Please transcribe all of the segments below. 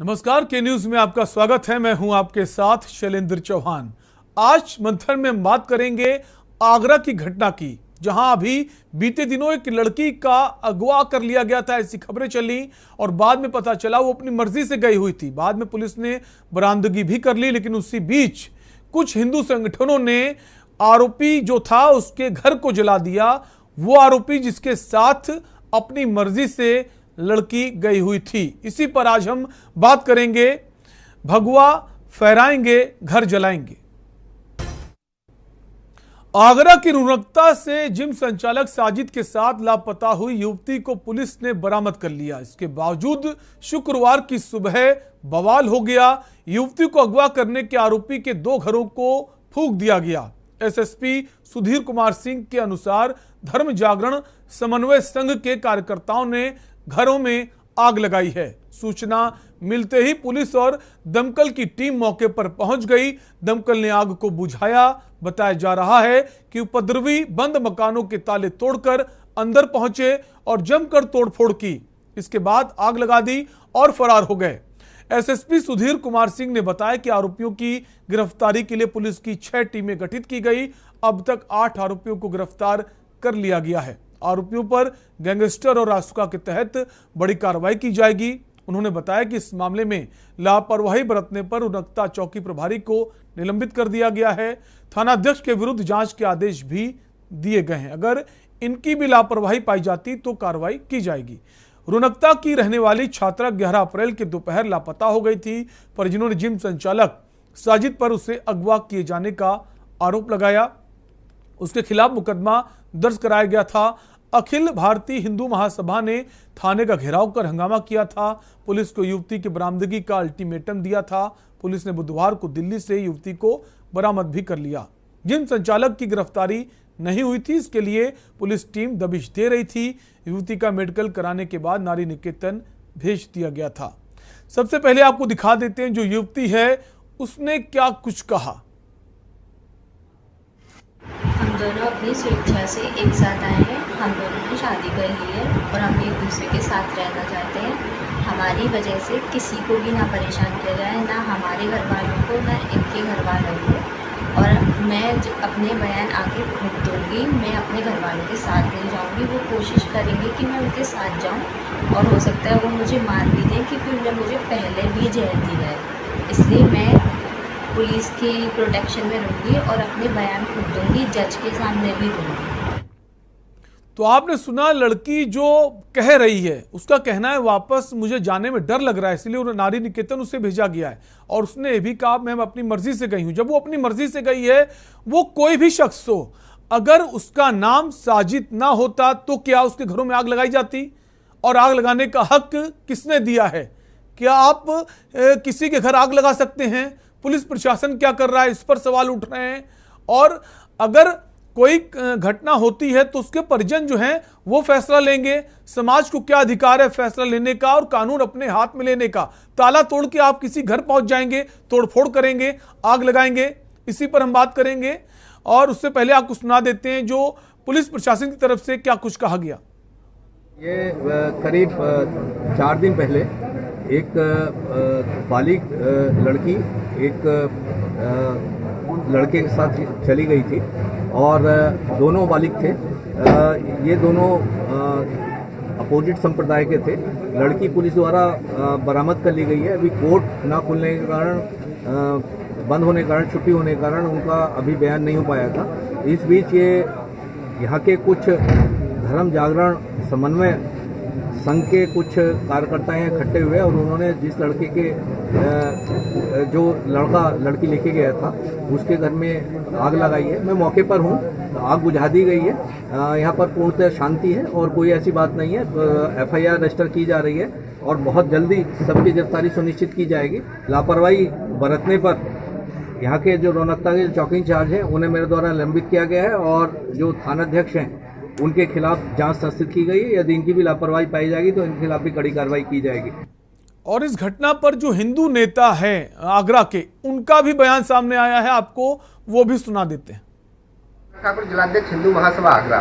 नमस्कार, के न्यूज में आपका स्वागत है। मैं हूं आपके साथ शैलेंद्र चौहान। आज मंथन में बात करेंगे आगरा की घटना की, जहां अभी बीते दिनों एक लड़की का अगवा कर लिया गया था, ऐसी खबरें चली और बाद में पता चला वो अपनी मर्जी से गई हुई थी। बाद में पुलिस ने बरामदगी भी कर ली, लेकिन उसी बीच कुछ हिंदू संगठनों ने आरोपी जो था उसके घर को जला दिया। वो आरोपी जिसके साथ अपनी मर्जी से लड़की गई हुई थी। इसी पर आज हम बात करेंगे। भगवा फहराएंगे, घर जलाएंगे। आगरा की रुनकता से जिम संचालक साजिद के साथ लापता हुई युवती को पुलिस ने बरामद कर लिया। इसके बावजूद शुक्रवार की सुबह बवाल हो गया। युवती को अगवा करने के आरोपी के 2 घरों को फूंक दिया गया। एसएसपी सुधीर कुमार सिंह के अनुसार धर्म जागरण समन्वय संघ के कार्यकर्ताओं ने घरों में आग लगाई है। सूचना मिलते ही पुलिस और दमकल की टीम मौके पर पहुंच गई। दमकल ने आग को बुझाया। बताया जा रहा है कि उपद्रवी बंद मकानों के ताले तोड़कर अंदर पहुंचे और जमकर तोड़फोड़ की। इसके बाद आग लगा दी और फरार हो गए। एसएसपी सुधीर कुमार सिंह ने बताया कि आरोपियों की गिरफ्तारी के लिए पुलिस की 6 टीमें गठित की गई। अब तक 8 आरोपियों को गिरफ्तार कर लिया गया है। आरोपियों पर गैंगस्टर और रासुका के तहत बड़ी कार्रवाई की जाएगी। उन्होंने बताया कि इस मामले में लापरवाही बरतने पर रुनकता चौकी प्रभारी को निलंबित कर दिया गया है। थानाध्यक्ष के विरुद्ध जांच के आदेश भी दिए गए हैं। अगर इनकी भी लापरवाही पाई जाती तो कार्रवाई की जाएगी। रुनकता की रहने वाली छात्रा 11 अप्रैल के दोपहर लापता हो गई थी। परिजनों ने जिम संचालक साजिद पर उसे अगवा किए जाने का आरोप लगाया। उसके खिलाफ मुकदमा दर्ज कराया गया था। अखिल भारतीय हिंदू महासभा ने थाने का घेराव कर हंगामा किया था। पुलिस को युवती की बरामदगी का अल्टीमेटम दिया था। पुलिस ने बुधवार को दिल्ली से युवती को बरामद भी कर लिया। जिम संचालक की गिरफ्तारी नहीं हुई थी, इसके लिए पुलिस टीम दबिश दे रही थी। युवती का मेडिकल कराने के बाद नारी निकेतन भेज दिया गया था। सबसे पहले आपको दिखा देते हैं जो युवती है उसने क्या कुछ कहा। हम दोनों अपनी स्वेच्छा से एक साथ आए हैं। हम दोनों ने शादी कर ली है और हम एक दूसरे के साथ रहना चाहते हैं। हमारी वजह से किसी को भी ना परेशान किया जाए, ना हमारे घर वालों को, ना इनके घर वालों को। और मैं अपने बयान आगे खुद दूँगी। मैं अपने घर वालों के साथ नहीं जाऊँगी। वो कोशिश करेंगे कि मैं उनके साथ जाऊँ और हो सकता है वो मुझे मार भी दें, क्योंकि उन्होंने मुझे पहले भी जहर दिया है। इसलिए मैं पुलिस की प्रोटेक्शन में रहूंगी और अपने बयान खुद दूंगी, जज के सामने भी दूंगी। तो आपने सुना, लड़की जो कह रही है उसका कहना है वापस मुझे जाने में डर लग रहा है, इसलिए उन्हें नारी निकेतन उसे भेजा गया है। और उसने ये भी कहा मैं अपनी मर्जी से गई हूं। जब वो अपनी मर्जी से गई है, वो कोई भी शख्स हो, अगर उसका नाम साजिद ना होता तो क्या उसके घरों में आग लगाई जाती? और आग लगाने का हक किसने दिया है? क्या आप किसी के घर आग लगा सकते हैं? पुलिस प्रशासन क्या कर रहा है, इस पर सवाल उठ रहे हैं। और अगर कोई घटना होती है तो उसके परिजन जो हैं वो फैसला लेंगे। समाज को क्या अधिकार है फैसला लेने का और कानून अपने हाथ में लेने का? ताला तोड़ के आप किसी घर पहुंच जाएंगे, तोड़फोड़ करेंगे, आग लगाएंगे? इसी पर हम बात करेंगे। और उससे पहले आपको सुना देते हैं जो पुलिस प्रशासन की तरफ से क्या कुछ कहा गया। ये करीब 4 दिन पहले एक बालिग लड़की एक लड़के के साथ चली गई थी और दोनों बालिग थे। ये दोनों अपोजिट संप्रदाय के थे। लड़की पुलिस द्वारा बरामद कर ली गई है। अभी कोर्ट ना खुलने के कारण, बंद होने के कारण, छुट्टी होने के कारण उनका अभी बयान नहीं हो पाया था। इस बीच ये यहाँ के कुछ धर्म जागरण समन्वय संघ के कुछ कार्यकर्ता हैं इकट्ठे हुए और उन्होंने जिस लड़के के जो लड़की लेके गया था उसके घर में आग लगाई है। मैं मौके पर हूँ, आग बुझा दी गई है। यहाँ पर पूर्णतः शांति है और कोई ऐसी बात नहीं है। एफआईआर रजिस्टर की जा रही है और बहुत जल्दी सबकी गिरफ्तारी सुनिश्चित की जाएगी। लापरवाही बरतने पर यहाँ के जो रौनकता के चौकी इंचार्ज हैं उन्हें मेरे द्वारा निलंबित किया गया है और जो थानाध्यक्ष हैं उनके खिलाफ जांच संस्थित की गई है। यदि इनकी भी लापरवाही पाई जाएगी तो इनके खिलाफ भी कड़ी कार्रवाई की जाएगी। और इस घटना पर जो हिंदू नेता हैं आगरा के, उनका भी बयान सामने आया है, आपको वो भी सुना देते हैं। ठाकुर जिलाध्यक्ष हिंदू महासभा आगरा।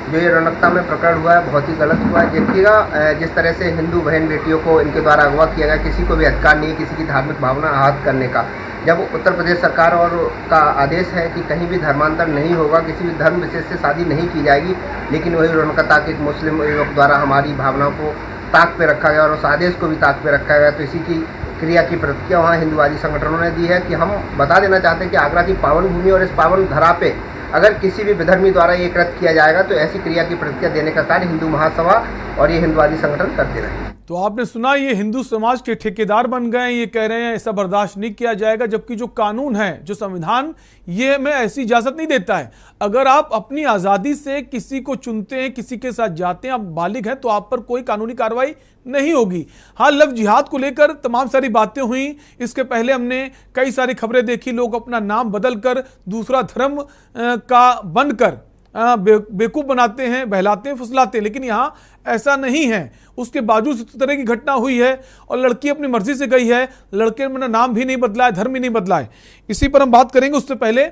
जो ये रौनकता में प्रकरण हुआ है बहुत ही गलत हुआ है। देखिएगा जिस तरह से हिंदू बहन बेटियों को इनके द्वारा अगवा किया गया, किसी को भी अधिकार नहीं है किसी की धार्मिक भावना आहत करने का। जब उत्तर प्रदेश सरकार और का आदेश है कि कहीं भी धर्मांतर नहीं होगा, किसी भी धर्म विशेष से शादी नहीं की जाएगी, लेकिन वही रौनकता के एक मुस्लिम युवक द्वारा हमारी भावनाओं को ताक पे रखा गया और उस आदेश को भी ताक पे रखा गया। तो इसी की क्रिया की प्रतिक्रिया वहाँ हिंदुवादी संगठनों ने दी है कि हम बता देना चाहते हैं कि आगरा की पावन भूमि और इस पावन धरा पे अगर किसी भी विधर्मी द्वारा ये कृत्य किया जाएगा तो ऐसी क्रिया की प्रतिक्रिया देने का कार्य हिंदू महासभा और ये हिंदुवादी संगठन करते रहे। तो आपने सुना, ये हिंदू समाज के ठेकेदार बन गए हैं, ये कह रहे हैं ऐसा बर्दाश्त नहीं किया जाएगा, जबकि जो कानून है, जो संविधान, ये में ऐसी इजाजत नहीं देता है। अगर आप अपनी आज़ादी से किसी को चुनते हैं, किसी के साथ जाते हैं, आप बालिग हैं, तो आप पर कोई कानूनी कार्रवाई नहीं होगी। हाँ, लव जिहाद को लेकर तमाम सारी बातें हुई। इसके पहले हमने कई सारी खबरें देखी, लोग अपना नाम बदलकर दूसरा धर्म का बनकर बेवकूफ़ बनाते हैं, बहलाते हैं, फुसलाते हैं, लेकिन यहाँ ऐसा नहीं है। उसके बावजूद इस तरह की घटना हुई है और लड़की अपनी मर्जी से गई है, लड़के ने नाम भी नहीं बदला है, धर्म भी नहीं बदला है। इसी पर हम बात करेंगे। उससे पहले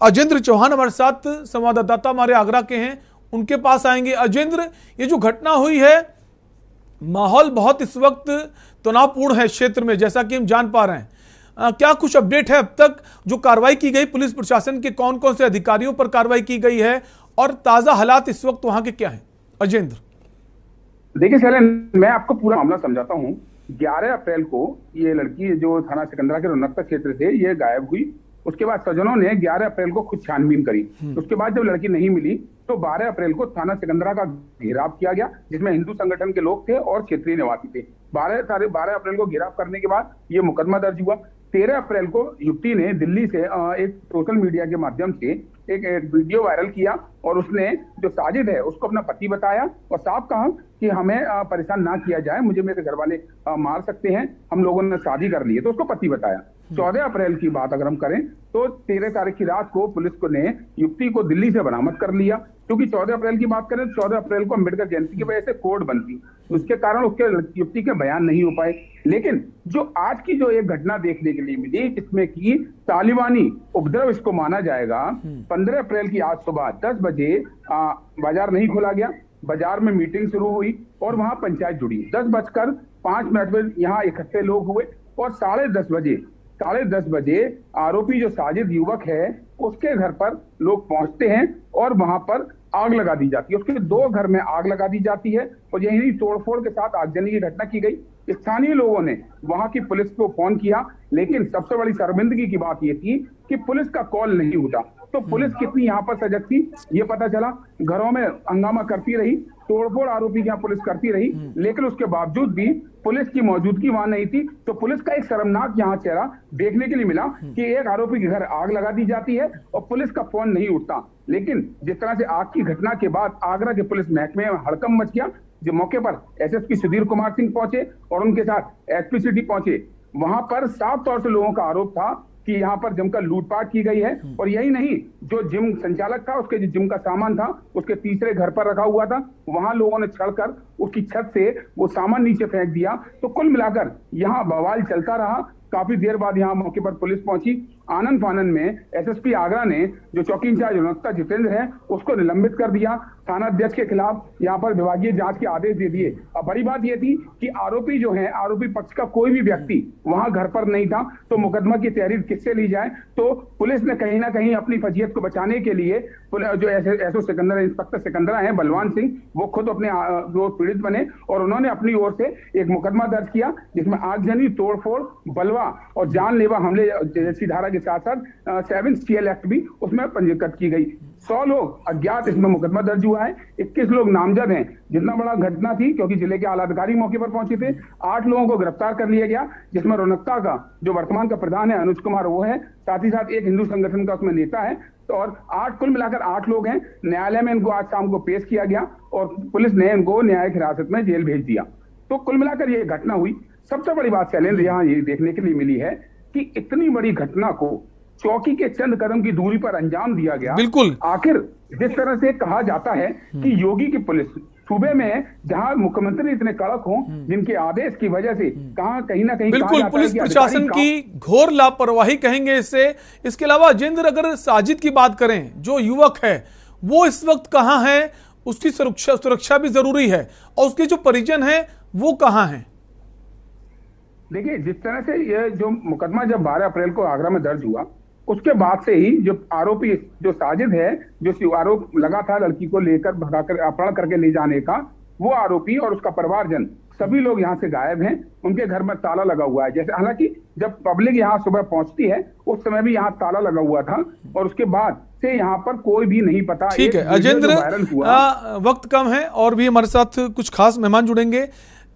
अजेंद्र चौहान हमारे साथ संवाददाता हमारे आगरा के हैं, उनके पास आएंगे। अजेंद्र, ये जो घटना हुई है, माहौल बहुत इस वक्त तनावपूर्ण है क्षेत्र में, जैसा कि हम जान पा रहे हैं। क्या कुछ अपडेट है अब तक जो कार्रवाई की गई, पुलिस प्रशासन के कौन कौन से अधिकारियों पर कार्रवाई की गई है और ताजा हालात इस वक्त वहां के क्या हैं? अजेंद्र, देखिए शैलेंद्र, मैं आपको पूरा मामला समझाता हूं। 11 अप्रैल को ये लड़की जो थाना सिकंदरा के रौनकता क्षेत्र से ये गायब हुई। उसके बाद स्वजनों ने 11 अप्रैल को खुद छानबीन करी। उसके बाद जब लड़की नहीं मिली तो 12 अप्रैल को थाना सिकंदरा का घेराव किया गया, जिसमें हिंदू संगठन के लोग थे और क्षेत्रीय निवासी थे। 12 अप्रैल को घेराव करने के बाद ये मुकदमा दर्ज हुआ। 13 अप्रैल को युवती ने दिल्ली से एक सोशल मीडिया के माध्यम से एक वीडियो वायरल किया और उसने जो साजिद है उसको अपना पति बताया और साफ कहा कि हमें परेशान ना किया जाए, मुझे मेरे घर वाले मार सकते हैं, हम लोगों ने शादी कर ली है, तो उसको पति बताया। 14 अप्रैल की बात अगर हम करें तो 13 तारीख की रात को पुलिस को ने युवती को दिल्ली से बरामद कर लिया, क्योंकि 14 अप्रैल की बात करें तो 14 अप्रैल को अम्बेडकर जयंती की वजह से कोर्ट बंद थी, उसके कारण उसके युवती के बयान नहीं हो पाए। लेकिन जो आज की जो एक घटना देखने के लिए मिली, जिसमें कि तालिबानी उपद्रव इसको माना जाएगा, 15 अप्रैल की आज सुबह 10 बजे बाजार नहीं खोला गया, बाजार में मीटिंग शुरू हुई और वहां पंचायत जुड़ी। 10:05 में यहाँ इकट्ठे लोग हुए और 10:30 बजे आरोपी जो साजिद युवक है उसके घर पर लोग पहुंचते हैं और वहां पर आग लगा दी जाती है। उसके 2 घर में आग लगा दी जाती है और यही तोड़फोड़ के साथ आगजनी की घटना की गई। स्थानीय लोगों ने वहां की पुलिस को फोन किया, लेकिन सबसे बड़ी शर्मिंदगी की बात यह थी कि पुलिस का कॉल नहीं उठा। तो पुलिस कितनी यहाँ पर सजग थी ये पता चला। घरों में हंगामा करती रही, तोड़फोड़ आरोपी यहाँ पुलिस करती रही, लेकिन उसके बावजूद भी पुलिस की मौजूदगी वहां नहीं थी। तो पुलिस का एक शर्मनाक यहाँ चेहरा देखने के लिए मिला कि एक आरोपी के घर आग लगा दी जाती है और पुलिस का फोन नहीं उठता। लेकिन जिस तरह से आग की घटना के बाद आगरा के पुलिस महकमे में हड़कंप मच गया। जो मौके पर एसएसपी सुधीर कुमार सिंह पहुंचे और उनके साथ एसपी सिटी पहुंचे। वहां पर साफ तौर से लोगों का आरोप था कि यहाँ पर जमकर लूटपाट की गई है और यही नहीं, जो जिम संचालक था उसके जो जिम का सामान था उसके तीसरे घर पर रखा हुआ था, वहां लोगों ने चढ़कर उसकी छत से वो सामान नीचे फेंक दिया। तो कुल मिलाकर यहाँ बवाल चलता रहा। काफी देर बाद यहाँ मौके पर पुलिस पहुंची। आनंद फानन में एसएसपी आगरा ने जो चौकी इंचार्ज रौनकता जितेंद्र है उसको निलंबित कर दिया। थाना अध्यक्ष के खिलाफ यहाँ पर विभागीय जांच के आदेश दे दिए। अब बड़ी बात यह थी कि आरोपी जो है, आरोपी पक्ष का कोई भी व्यक्ति वहां घर पर नहीं था, तो मुकदमा की तहरीर किससे ली जाए। तो पुलिस ने कहीं ना कहीं अपनी फजीयत को बचाने के लिए जो एसओ सिकंदरा, इंस्पेक्टर सिकंदरा है बलवान सिंह, वो खुद अपने जो पीड़ित बने और उन्होंने अपनी ओर से एक मुकदमा दर्ज किया जिसमें आगजनी, तोड़फोड़, बलवा और जानलेवा हमले जैसी धारा के साथ साथ 7 CL एक्ट भी उसमें पंजीकृत की गई। 100 लोग अज्ञात इसमें मुकदमा दर्ज हुआ है। 21 लोग नामजद हैं। जितना बड़ा घटना थी, क्योंकि जिले के आला अधिकारी मौके पर पहुंचे थे, 8 लोगों को गिरफ्तार कर लिया गया, जिसमें रौनकता का जो वर्तमान का प्रधान है अनुज कुमार वो है, साथ ही साथ एक हिंदू संगठन का उसमें नेता है। तो और 8 कुल मिलाकर 8 लोग हैं। न्यायालय में इनको आज शाम को पेश किया गया और पुलिस ने इनको न्यायिक हिरासत में जेल भेज दिया। तो कुल मिलाकर ये घटना हुई। सबसे बड़ी बात शैलेंद्र यहाँ ये देखने के लिए मिली है कि इतनी बड़ी घटना को चौकी के चंद कदम की दूरी पर अंजाम दिया गया। बिल्कुल। आखिर जिस तरह से कहा जाता है कि योगी की पुलिस सूबे में जहां मुख्यमंत्री इतने कड़क हों, जिनके आदेश की वजह से कहीं ना कहीं बिल्कुल पुलिस प्रशासन की घोर लापरवाही कहेंगे इससे। इसके अलावा अजेंद्र, अगर साजिद की बात करें, जो युवक है वो इस वक्त कहां है, उसकी सुरक्षा भी जरूरी है, और उसके जो परिजन हैं वो कहाँ हैं? देखिए, जिस तरह से ये जो मुकदमा जब 12 अप्रैल को आगरा में दर्ज हुआ, उसके बाद से ही जो आरोपी जो साजिद है, जो आरोप लगा था लड़की को लेकर भगाकर अपहरण करके ले जाने का, वो आरोपी और उसका परिवारजन सभी लोग यहाँ से गायब हैं। उनके घर में ताला लगा हुआ है। जैसे हालांकि जब पब्लिक यहाँ सुबह पहुंचती है उस समय भी यहाँ ताला लगा हुआ था, और उसके बाद से यहाँ पर कोई भी नहीं पता। ठीक है अजेंद्र, वक्त कम है और भी हमारे साथ कुछ खास मेहमान जुड़ेंगे।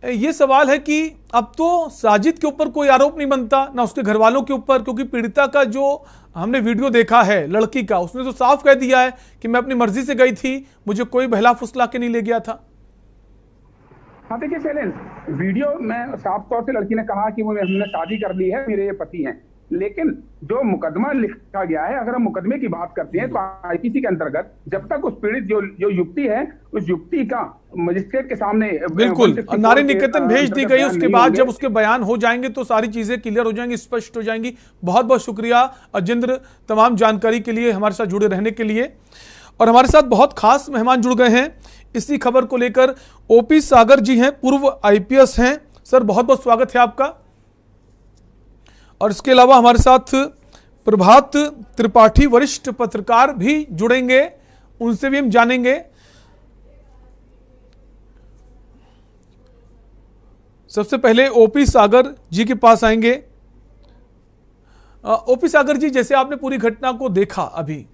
ये सवाल है कि अब तो साजिद के ऊपर कोई आरोप नहीं बनता, ना उसके घर वालों के ऊपर, क्योंकि पीड़िता का जो हमने वीडियो देखा है लड़की का, उसने तो साफ कह दिया है कि मैं अपनी मर्जी से गई थी, मुझे कोई बहला फुसला के नहीं ले गया था। हाँ देखिए शैलेंद्र, वीडियो में साफ तौर से लड़की ने कहा कि हमने शादी कर ली है, मेरे ये पति हैं, लेकिन जो मुकदमा लिखा गया है, अगर हम मुकदमे की बात करते हैं तो आईपीसी के अंतर्गत जब तक उस पीड़ित जो युवती है, उस युवती का मजिस्ट्रेट के सामने बिल्कुल नारी निकेतन भेज दी गई, उसके बाद जब उसके बयान हो जाएंगे तो सारी चीजें क्लियर हो जाएंगी, स्पष्ट हो जाएंगी। बहुत बहुत शुक्रिया अजेंद्र तमाम जानकारी के लिए, हमारे साथ जुड़े रहने के लिए। और हमारे साथ बहुत खास मेहमान जुड़ गए हैं इसी खबर को लेकर। ओपी सागर जी हैं, पूर्व आईपीएस हैं। सर बहुत बहुत स्वागत है आपका। और इसके अलावा हमारे साथ प्रभात त्रिपाठी वरिष्ठ पत्रकार भी जुड़ेंगे, उनसे भी हम जानेंगे। सबसे पहले ओपी सागर जी के पास आएंगे। ओपी सागर जी, जैसे आपने पूरी घटना को देखा, अभी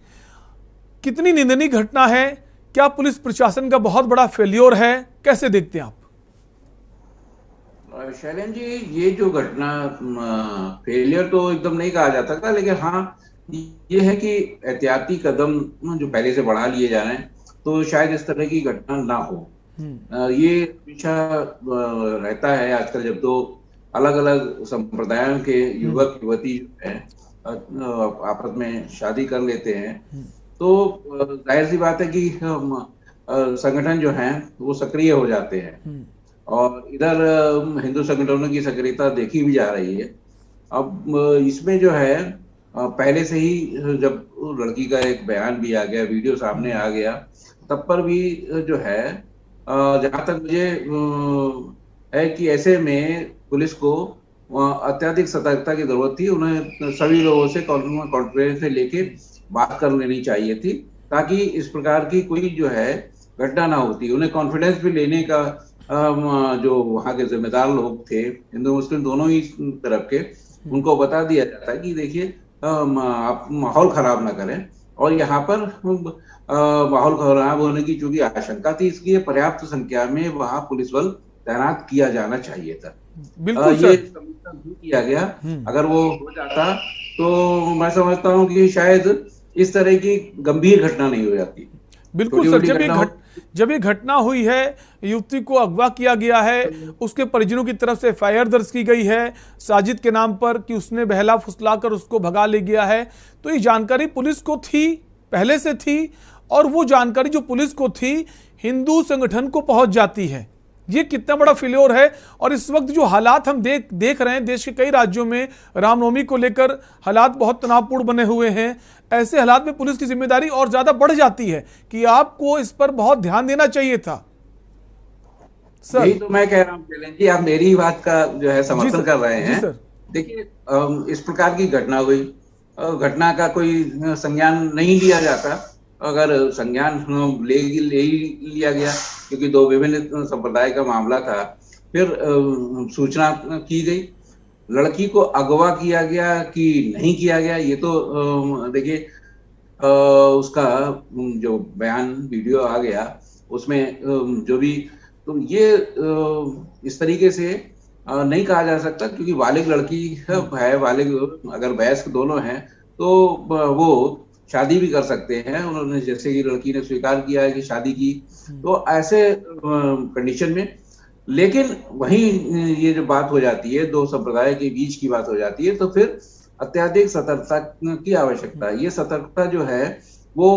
कितनी निंदनीय घटना है, क्या पुलिस प्रशासन का बहुत बड़ा फेल्योर है, कैसे देखते हैं आप? शैलेंद्र जी, ये जो घटना फेलियर तो एकदम नहीं कहा जा सकता, लेकिन हाँ ये है कि एहतियाती कदम जो पहले से बढ़ा लिए जा रहे हैं तो शायद इस तरह की घटना ना हो। ये हमेशा रहता है आजकल, जब दो अलग अलग संप्रदायों के युवक युवती आपस में शादी कर लेते हैं तो जाहिर सी बात है कि संगठन जो हैं वो सक्रिय हो जाते हैं, और इधर हिंदू संगठनों की सक्रियता देखी भी जा रही है। अब इसमें जो है पहले से ही जब लड़की का एक बयान भी आ गया, वीडियो सामने आ गया, तब पर भी जो है जहां तक मुझे है कि ऐसे में पुलिस को अत्यधिक सतर्कता की जरूरत थी। उन्हें सभी लोगों से कॉन्फ्रेंस में लेके बात कर लेनी चाहिए थी, ताकि इस प्रकार की कोई जो है घटना ना होती। उन्हें कॉन्फिडेंस भी लेने का जो वहाँ के जिम्मेदार लोग थे, हिंदू मुस्लिम दोनों ही तरफ के, उनको बता दिया जाता है कि देखिए आप माहौल खराब ना करें। और यहाँ पर माहौल खराब होने की चूंकि आशंका थी, इसलिए पर्याप्त संख्या में वहाँ पुलिस बल तैनात किया जाना चाहिए था। बिल्कुल ये किया गया। अगर वो हो जाता तो मैं समझता हूँ कि शायद इस तरह की गंभीर घटना नहीं हो जाती। बिल्कुल सर, जब ये घटना हुई है, युवती को अगवा किया गया है, उसके परिजनों की तरफ से एफआईआर दर्ज की गई है साजिद के नाम पर कि उसने बहला फुसलाकर उसको भगा ले गया है, तो ये जानकारी पुलिस को थी, पहले से थी, और वो जानकारी जो पुलिस को थी हिंदू संगठन को पहुंच जाती है। ये कितना बड़ा फेल्योर है। और इस वक्त जो हालात हम देख रहे हैं, देश के कई राज्यों में रामनवमी को लेकर हालात बहुत तनावपूर्ण बने हुए हैं। ऐसे हालात में पुलिस की जिम्मेदारी और ज्यादा बढ़ जाती है कि आपको इस पर बहुत ध्यान देना चाहिए था। सर यही तो मैं कह रहा हूँ जी, आप मेरी बात का जो है समर्थन कर रहे हैं। देखिए इस प्रकार की घटना हुई, घटना का कोई संज्ञान नहीं लिया जाता। अगर संज्ञान ले लिया गया, क्योंकि दो विभिन्न संप्रदाय का मामला था, फिर सूचना की गई, लड़की को अगवा किया गया कि नहीं किया गया, ये तो देखिए उसका जो बयान वीडियो आ गया उसमें जो भी, तो ये इस तरीके से नहीं कहा जा सकता, क्योंकि बालिग लड़की है, बालिग अगर वयस्क दोनों हैं तो वो शादी भी कर सकते हैं। उन्होंने, जैसे कि लड़की ने स्वीकार किया है कि शादी की, तो ऐसे कंडीशन में, लेकिन वहीं ये जो बात हो जाती है, दो संप्रदाय के बीच की बात हो जाती है, तो फिर अत्यधिक सतर्कता की आवश्यकता है। ये सतर्कता जो है वो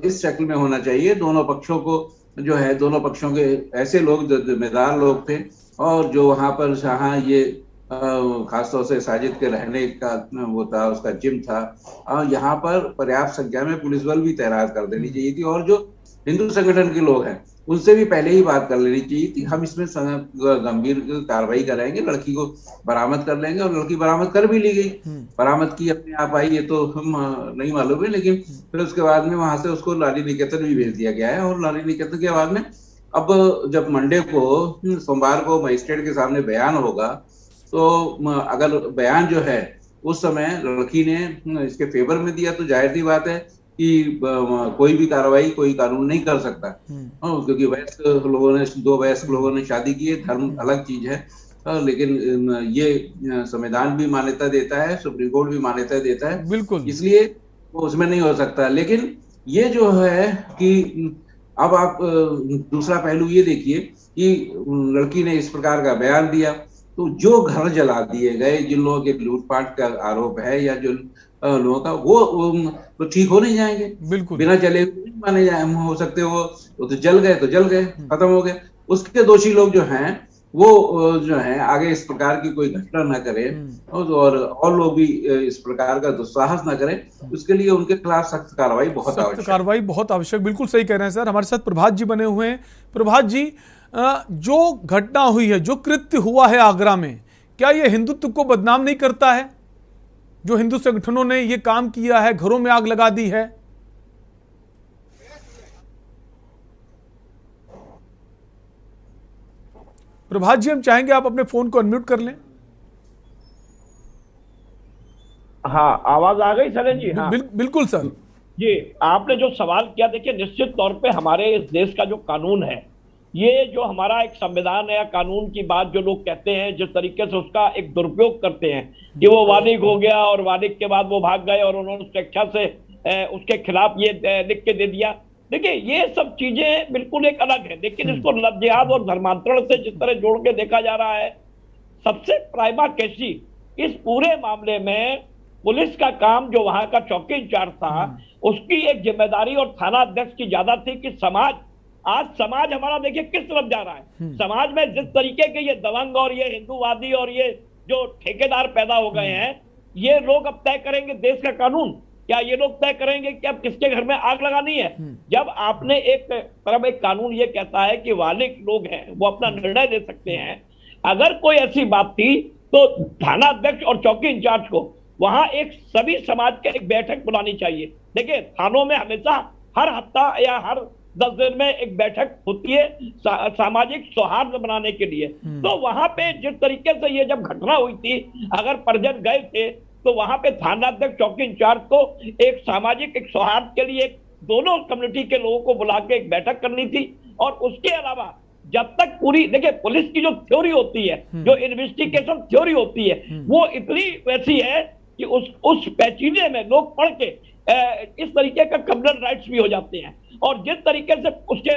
इस शक्ल में होना चाहिए, दोनों पक्षों को जो है, दोनों पक्षों के ऐसे लोग जो जिम्मेदार लोग थे, और जो वहां पर जहाँ ये खासतौर से साजिद के रहने का वो था, उसका जिम था, यहाँ पर पर्याप्त संख्या में पुलिस बल भी तैनात कर देनी चाहिए थी। और जो हिंदू संगठन के लोग हैं, उनसे भी पहले ही बात कर लेनी चाहिए कि हम इसमें गंभीर कार्रवाई कराएंगे, लड़की को बरामद कर लेंगे। और लड़की बरामद कर भी ली गई, बरामद की अपने आप आई, ये तो हम नहीं मालूम है, लेकिन फिर उसके बाद में वहां से उसको नारी निकेतन भी भेज दिया गया है। और नारी निकेतन के बाद में अब जब मंडे को सोमवार को मजिस्ट्रेट के सामने बयान होगा, तो अगर बयान जो है उस समय लड़की ने इसके फेवर में दिया तो जाहिर सी बात है कि कोई भी कार्रवाई कोई कानून नहीं कर सकता, क्योंकि वयस्क लोगों ने, दो वयस्क लोगों ने शादी की है, धर्म अलग चीज है, लेकिन ये संविधान भी मान्यता देता है, सुप्रीम कोर्ट भी मान्यता देता है, बिल्कुल, इसलिए वो उसमें नहीं हो सकता। लेकिन ये जो है कि अब आप दूसरा पहलू ये देखिए कि लड़की ने इस प्रकार का बयान दिया, तो जो घर जला दिए गए, जिन लोगों के लूटपाट का आरोप है या जो लोगों का, वो तो ठीक हो नहीं जाएंगे, बिल्कुल, बिना जले नहीं माने जाए हो सकते, वो तो जल गए तो जल गए, खत्म हो गए। उसके दोषी लोग जो हैं वो जो है आगे इस प्रकार की कोई घटना ना करें और लोग भी इस प्रकार का दुस्साहस ना करें, उसके लिए उनके खिलाफ सख्त कार्रवाई बहुत आवश्यक, सख्त कार्रवाई बहुत आवश्यक। बिल्कुल सही कह रहे हैं सर। हमारे साथ प्रभात जी बने हुए हैं। प्रभात जी, जो घटना हुई है, जो कृत्य हुआ है आगरा में, क्या यह हिंदुत्व को बदनाम नहीं करता है? जो हिंदू संगठनों ने यह काम किया है, घरों में आग लगा दी है। प्रभात जी, हम चाहेंगे आप अपने फोन को अनम्यूट कर लें। हाँ, आवाज आ गई सर जी? हाँ बिल्कुल सर जी, आपने जो सवाल किया, देखिए निश्चित तौर पे हमारे इस देश का जो कानून है, ये जो हमारा एक संविधान है या कानून की बात जो लोग कहते हैं, जिस तरीके से उसका एक दुरुपयोग करते हैं कि वो वालिक हो गया और वालिक के बाद वो भाग गए और उन्होंने स्वेच्छा से उसके खिलाफ ये लिख के दे दिया। देखिए ये सब चीजें बिल्कुल एक अलग है, लेकिन इसको लव जिहाद और धर्मांतरण से जिस तरह जोड़ के देखा जा रहा है, सबसे प्राइमा फेसी इस पूरे मामले में पुलिस का काम, जो वहां का चौकी इंचार्ज था, उसकी एक जिम्मेदारी और थाना अध्यक्ष की ज्यादा थी कि आज समाज हमारा देखिए किस तरफ जा रहा है। समाज में जिस तरीके के ये दबंग और ये हिंदूवादी और ये जो ठेकेदार पैदा हो गए हैं, ये लोग अब तय करेंगे देश का कानून। क्या ये लोग तय करेंगे कि अब किसके घर में आग लगानी है? जब आपने एक तरफ एक कानून ये कहता है कि वालिक लोग हैं वो अपना निर्णय ले सकते हैं, अगर कोई ऐसी बात थी तो थाना अध्यक्ष और चौकी इंचार्ज को वहां एक सभी समाज के एक बैठक बुलानी चाहिए। देखिए थानों में हमेशा हर हफ्ता या हर 10 दिन में एक बैठक होती है सामाजिक सौहार्द बनाने के लिए। तो वहां पे जिस तरीके से ये जब घटना हुई थी, अगर परिजन गए थे तो वहां पे थानाध्यक्ष चौकी इंचार्ज को एक सामाजिक एक सौहार्द के लिए दोनों कम्युनिटी के लोगों को बुला के एक बैठक करनी थी। और उसके अलावा जब तक पूरी, देखिए पुलिस की जो थ्योरी होती है, जो इन्वेस्टिगेशन थ्योरी होती है, वो इतनी वैसी है कि उस पेचीदे में लोग पढ़ के इस तरीके का कम्युनल राइट्स भी हो जाते हैं। और जिस तरीके से उसके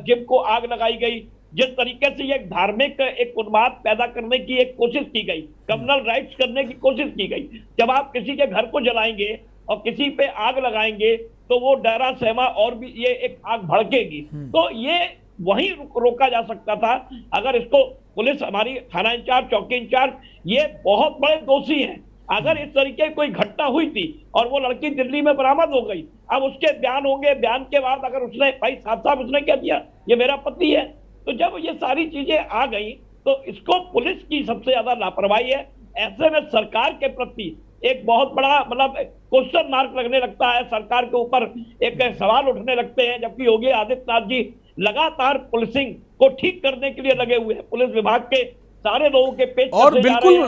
जिम को आग लगाई गई, जिस तरीके से ये धार्मिक एक उन्माद पैदा करने की एक कोशिश की गई, कम्युनल राइट्स करने की कोशिश की गई। जब आप किसी के घर को जलाएंगे और किसी पे आग लगाएंगे तो वो डरा सहमा और भी ये एक आग भड़केगी। तो ये वहीं रोका जा सकता था अगर इसको पुलिस, हमारी थाना इंचार्ज, चौकी इंचार्ज, ये बहुत बड़े दोषी हैं। अगर इस तरीके कोई घटना हुई थी और वो लड़की दिल्ली में बरामद हो गई, अब उसके बयान होंगे, बयान के बाद अगर उसने, भाई साहब उसने क्या किया, ये मेरा पति है, तो जब ये सारी चीजें आ गई तो इसको पुलिस की सबसे ज्यादा लापरवाही है। ऐसे में सरकार के प्रति एक बहुत बड़ा मतलब क्वेश्चन मार्क लगने लगता है, सरकार के ऊपर एक सवाल उठने लगते हैं, जबकि योगी आदित्यनाथ जी लगातार पुलिसिंग को ठीक करने के लिए लगे हुए हैं। पुलिस विभाग के सारे लोगों के पेच और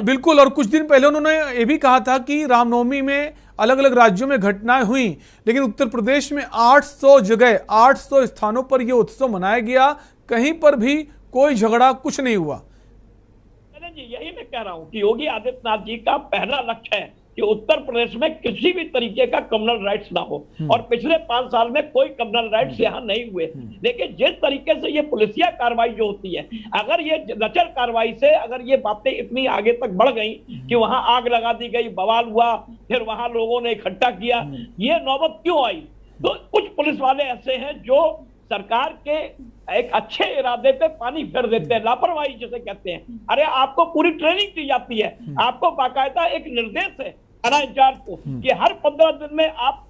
बिल्कुल और कुछ दिन पहले उन्होंने ये भी कहा था कि रामनवमी में अलग अलग राज्यों में घटनाएं हुई, लेकिन उत्तर प्रदेश में 800 जगह 800 स्थानों पर यह उत्सव मनाया गया, कहीं पर भी कोई झगड़ा कुछ नहीं हुआ। जी यही मैं कह रहा हूं कि योगी आदित्यनाथ जी का पहला लक्ष्य है कि उत्तर प्रदेश में किसी भी तरीके का कम्युनल राइट्स ना हो, और पिछले 5 साल में कोई कम्युनल राइट्स यहाँ नहीं हुए। लेकिन जिस तरीके से ये पुलिसिया कार्रवाई जो होती है, अगर ये नचर कार्रवाई से अगर ये बातें इतनी आगे तक बढ़ गई कि वहां आग लगा दी गई, बवाल हुआ, फिर वहां लोगों ने इकट्ठा किया, ये नौबत क्यों आई? तो कुछ पुलिस वाले ऐसे हैं जो सरकार के एक अच्छे इरादे पे पानी फेर देते हैं, लापरवाही जिसे कहते हैं। अरे आपको पूरी ट्रेनिंग दी जाती है, आपको बाकायदा एक निर्देश है थाना इंचार्ज को कि हर 15 दिन में आप,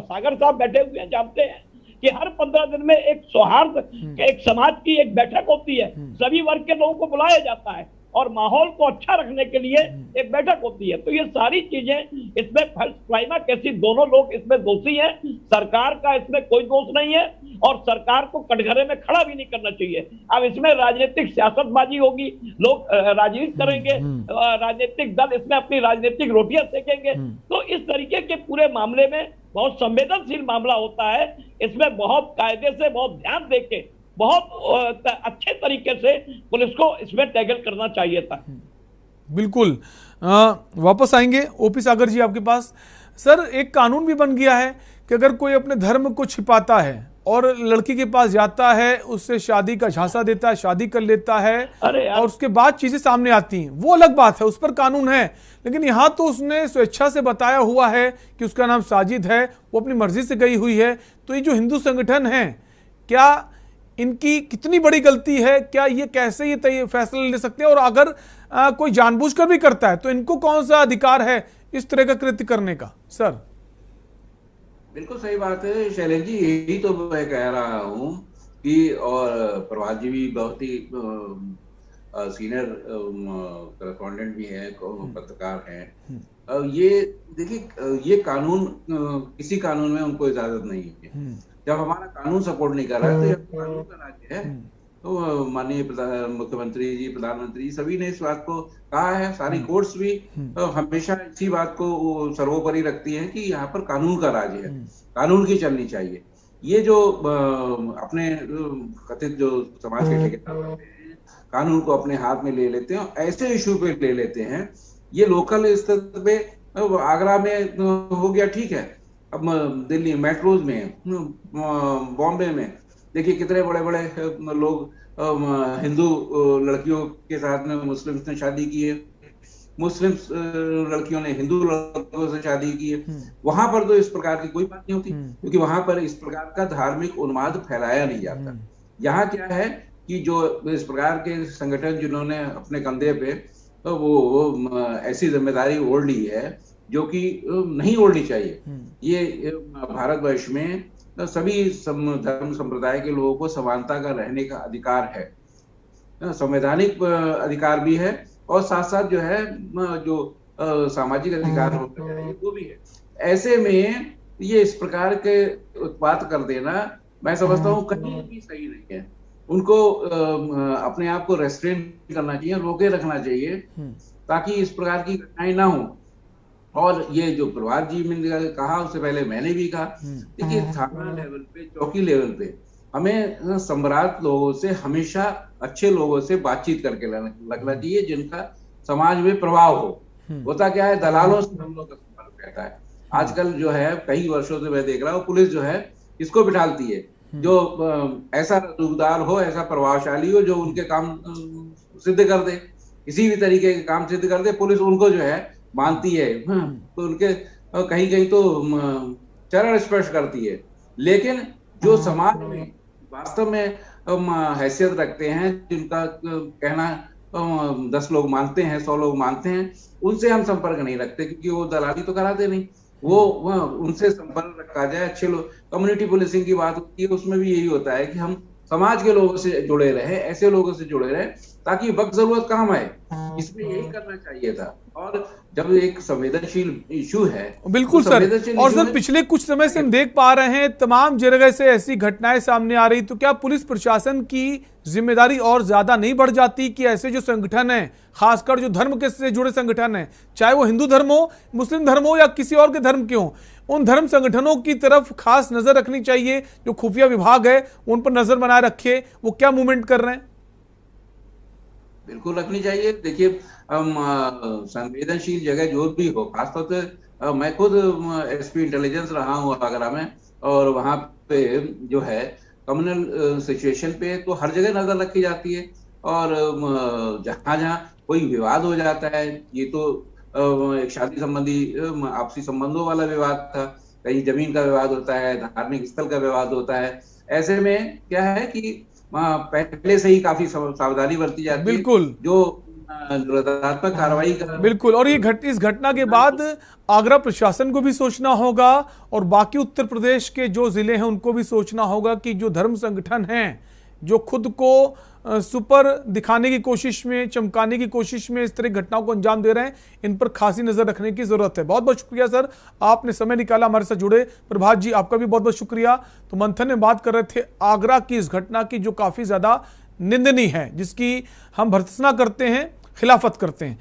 सागर साहब बैठे हुए हैं जानते हैं कि हर 15 दिन में एक सौहार्द, एक समाज की एक बैठक होती है, सभी वर्ग के लोगों को बुलाया जाता है और माहौल को अच्छा रखने के लिए एक बैठक होती है। तो ये सारी चीजें इसमें प्राइमा कैसी दोनों लोग इसमें दोषी हैं, सरकार का इसमें कोई दोष नहीं है और सरकार को कटघरे में खड़ा भी नहीं करना चाहिए। अब इसमें राजनीतिक सियासतबाजी होगी, लोग राजनीति करेंगे, राजनीतिक दल इसमें अपनी राजनीतिक रोटियां सेकेंगे। तो इस तरीके के पूरे मामले में बहुत संवेदनशील मामला होता है, इसमें बहुत कायदे से, बहुत ध्यान देके, बहुत अच्छे तरीके से पुलिस को इसमें टैकल करना चाहिए था। बिल्कुल। वापस आएंगे ओपी सागर जी आपके पास। सर, एक कानून भी बन गया है कि अगर कोई अपने धर्म को छिपाता है और लड़की के पास जाता है, उससे शादी का झांसा देता है, शादी कर लेता है और उसके बाद चीजें सामने आती हैं, वो अलग बात है, उस पर कानून है। लेकिन यहाँ तो उसने स्वेच्छा से बताया हुआ है कि उसका नाम साजिद है, वो अपनी मर्जी से गई हुई है। तो ये जो हिंदू संगठन है, क्या इनकी कितनी बड़ी गलती है? क्या ये कैसे ये फैसला ले सकते हैं? और अगर कोई जानबूझकर भी करता है तो इनको कौन सा अधिकार है इस तरह का कृत्य करने का? सर, बिल्कुल सही बात है शैलेश जी, यही तो मैं कह रहा हूँ कि, और प्रभात जी भी बहुत ही सीनियर करस्पॉन्डेंट भी है, पत्रकार हैं। ये देखिए, ये कानून, किसी कानून में उनको इजाजत नहीं है। जब हमारा कानून सपोर्ट नहीं कर रहा है तो यह कानून का राज्य है। तो माननीय मुख्यमंत्री जी, प्रधानमंत्री जी, सभी ने इस बात को कहा है। सारी कोर्ट्स भी हमेशा इसी बात को सर्वोपरि रखती हैं कि यहाँ पर कानून का राज है, कानून की चलनी चाहिए। ये जो अपने कथित जो समाज के ठेकेदार कानून को अपने हाथ में ले लेते हैं, ऐसे इशू पे ले लेते हैं, ये लोकल स्तर पे आगरा में हो गया, ठीक है, अब दिल्ली मेट्रोज में, बॉम्बे में देखिए कितने बड़े बड़े लोग हिंदू लड़कियों के साथ में मुस्लिम्स ने शादी की है, मुस्लिम लड़कियों ने हिंदू लड़कों से शादी की है। वहां पर तो इस प्रकार की कोई बात नहीं होती, क्योंकि वहां पर इस प्रकार का धार्मिक उन्माद फैलाया नहीं जाता। यहाँ क्या है कि जो इस प्रकार के संगठन जिन्होंने अपने कंधे पे तो वो ऐसी जिम्मेदारी ओढ़ ली है जो कि नहीं ओढ़नी चाहिए। ये भारतवर्ष में सभी धर्म संप्रदाय के लोगों को समानता का रहने का अधिकार है, संवैधानिक अधिकार भी है, और साथ साथ जो है जो सामाजिक अधिकार होते हैं वो भी है। ऐसे में ये इस प्रकार के उत्पात कर देना, मैं समझता हूँ कहीं भी सही नहीं है। उनको अपने आप को रेस्ट्रेन करना चाहिए, रोके रखना चाहिए, ताकि इस प्रकार की घटनाएं ना हो। और ये जो प्रभात जी ने कहा, उससे पहले मैंने भी कहा, देखिए थाना लेवल पे, चौकी लेवल पे हमें सम्राट लोगों से, हमेशा अच्छे लोगों से बातचीत करके लगना चाहिए, जिनका समाज में प्रभाव हो। होता क्या है, दलालों से हम लोग का संपर्क रहता है। आजकल जो है कई वर्षों से मैं देख रहा हूँ, पुलिस जो है इसको बिठालती है जो ऐसा रसूखदार हो, ऐसा प्रभावशाली हो, जो उनके काम सिद्ध कर दे, किसी भी तरीके के काम सिद्ध कर दे, पुलिस उनको जो है मानती है। तो उनके कहीं कहीं तो चरण स्पर्श करती है। लेकिन जो समाज में वास्तव में हैसियत रखते हैं, जिनका कहना 10 लोग मानते हैं, 100 लोग मानते हैं, उनसे हम संपर्क नहीं रखते, क्योंकि वो दलाली तो कराते नहीं। वो उनसे संपर्क रखा जाए। अच्छे लोग, कम्युनिटी पुलिसिंग की बात होती है, उसमें भी यही होता है कि हम समाज के लोगों से जुड़े रहे, ऐसे लोगों से जुड़े रहे ताकि वक्त जरूरत काम आए। इसमें यही करना चाहिए था। और जब एक संवेदनशील इशू है, बिल्कुल तो सर, और सर पिछले कुछ समय से हम देख पा रहे हैं तमाम जगह से ऐसी घटनाएं सामने आ रही, तो क्या पुलिस प्रशासन की जिम्मेदारी और ज्यादा नहीं बढ़ जाती कि ऐसे जो संगठन हैं, खासकर जो धर्म के से जुड़े संगठन हैं, चाहे वो हिंदू धर्म हो, मुस्लिम धर्म हो या किसी और के धर्म के हो, उन धर्म संगठनों की तरफ खास नजर रखनी चाहिए। जो खुफिया विभाग है उन पर नजर बनाए रखे, वो क्या मूवमेंट कर रहे हैं? बिल्कुल रखनी चाहिए। देखिए, संवेदनशील जगह जो भी हो, खासतौर से मैं खुद एसपी इंटेलिजेंस रहा हूँ आगरा में, और वहाँ पे जो है कम्युनल सिचुएशन पे तो हर जगह नजर रखी जाती है। और जहाँ जहाँ कोई विवाद हो जाता है, ये तो एक शादी संबंधी आपसी संबंधों वाला विवाद था, कहीं जमीन का विवाद होता है, धार्मिक स्थल का विवाद होता है। ऐसे में क्या है कि पहले से ही काफी सावधानी बरती जाती है। बिल्कुल। जो निरोधात्मक कार्रवाई का। बिल्कुल, और इस घटना के बाद आगरा प्रशासन को भी सोचना होगा और बाकी उत्तर प्रदेश के जो जिले हैं उनको भी सोचना होगा कि जो धर्म संगठन हैं जो खुद को सुपर दिखाने की कोशिश में, चमकाने की कोशिश में इस तरह की घटनाओं को अंजाम दे रहे हैं, इन पर खासी नजर रखने की जरूरत है। बहुत बहुत शुक्रिया सर, आपने समय निकाला हमारे साथ जुड़े। प्रभात जी आपका भी बहुत बहुत शुक्रिया। तो मंथन में बात कर रहे थे आगरा की इस घटना की जो काफी ज्यादा निंदनीय है, जिसकी हम भर्त्सना करते हैं, खिलाफत करते हैं।